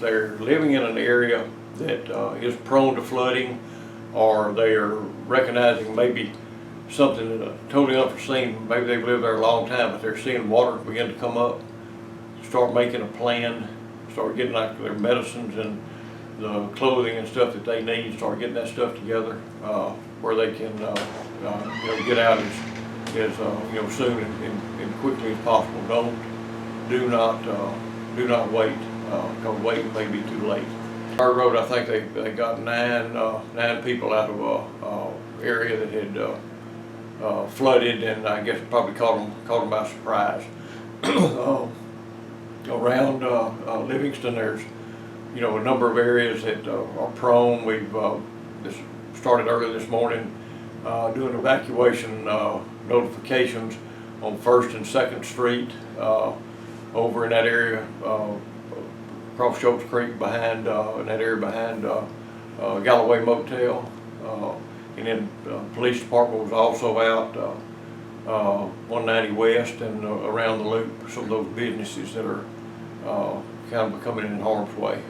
they're living in an area that is prone to flooding, or they are recognizing maybe something totally unforeseen, maybe they've lived there a long time, but they're seeing water begin to come up, start making a plan, start getting like their medicines and the clothing and stuff that they need, start getting that stuff together where they can get out as soon and quickly as possible. Do not wait, because waiting may be too late. Our road, I think they got nine people out of a area that had flooded, and I guess probably caught them by surprise. Around Livingston, there's a number of areas that are prone. We've started early this morning doing evacuation notifications on 1st and 2nd Street over in that area, across Schultz Creek, behind in that area behind Galloway Motel, and then the police department was also out 190 West and around the loop, some of those businesses that are kind of becoming in harm's way.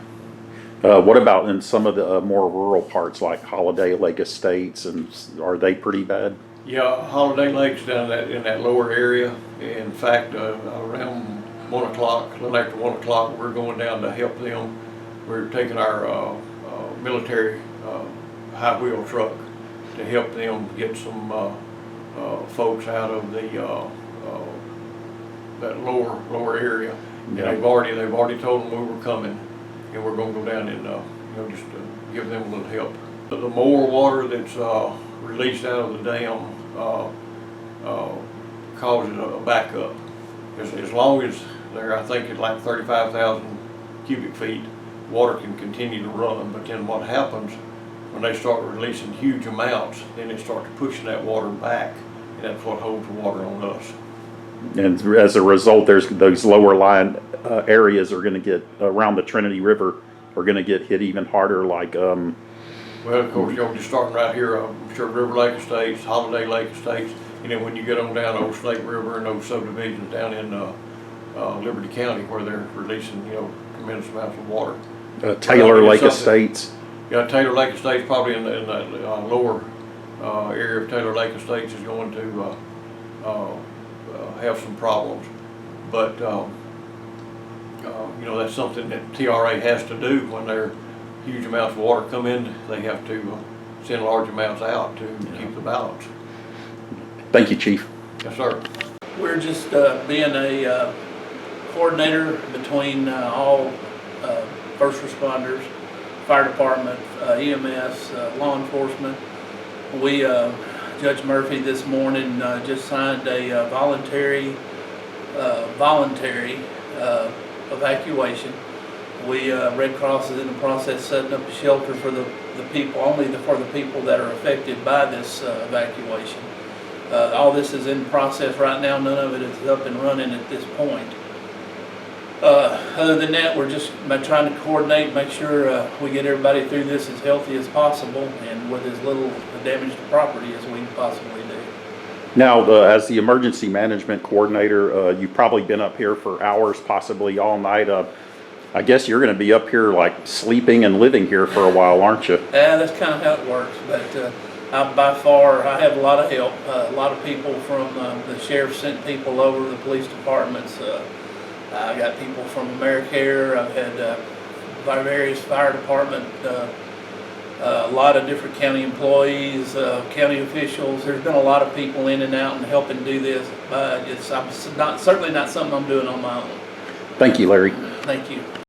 What about in some of the more rural parts like Holiday Lake Estates, and are they pretty bad? Yeah, Holiday Lake's down in that lower area. In fact, around 1 o'clock, a little after 1 o'clock, we're going down to help them. We're taking our military high wheel truck to help them get some folks out of the that lower area. Yeah. And they've already told them we were coming, and we're going to go down and just give them a little help. But the more water that's released out of the dam causes a backup. As long as they're, I think it's like 35,000 cubic feet, water can continue to run. But then what happens when they start releasing huge amounts, then they start pushing that water back, and that's what holds the water on us. And as a result, there's those lower lying areas are going to get around the Trinity River are going to get hit even harder. Like, well, of course, just starting right here, I'm sure River Lake Estates, Holiday Lake Estates, and then when you get on down to Old Snake River and those subdivisions down in Liberty County, where they're releasing tremendous amounts of water. Taylor Lake Estates. Yeah, Taylor Lake Estates probably in that lower area of Taylor Lake Estates is going to have some problems, but that's something that TRA has to do when there huge amounts of water come in. They have to send large amounts out to keep the balance. Thank you, Chief. Yes, sir. We're just being a coordinator between all first responders, fire department, EMS, law enforcement. We Judge Murphy this morning just signed a voluntary evacuation. Red Cross is in the process of setting up a shelter for the people, for the people that are affected by this evacuation. All this is in process right now. None of it is up and running at this point. Other than that, we're just trying to coordinate, make sure we get everybody through this as healthy as possible and with as little damage to property as we possibly do. Now, as the emergency management coordinator, you've probably been up here for hours, possibly all night. I guess you're going to be up here like sleeping and living here for a while, aren't you? Yeah, that's kind of how it works. But by far, I have a lot of help. A lot of people from the sheriff sent people over, the police departments. I got people from AmeriCare. I've had various fire department, a lot of different county employees, county officials. There's been a lot of people in and out and helping do this. It's certainly not something I'm doing on my own. Thank you, Larry. Thank you.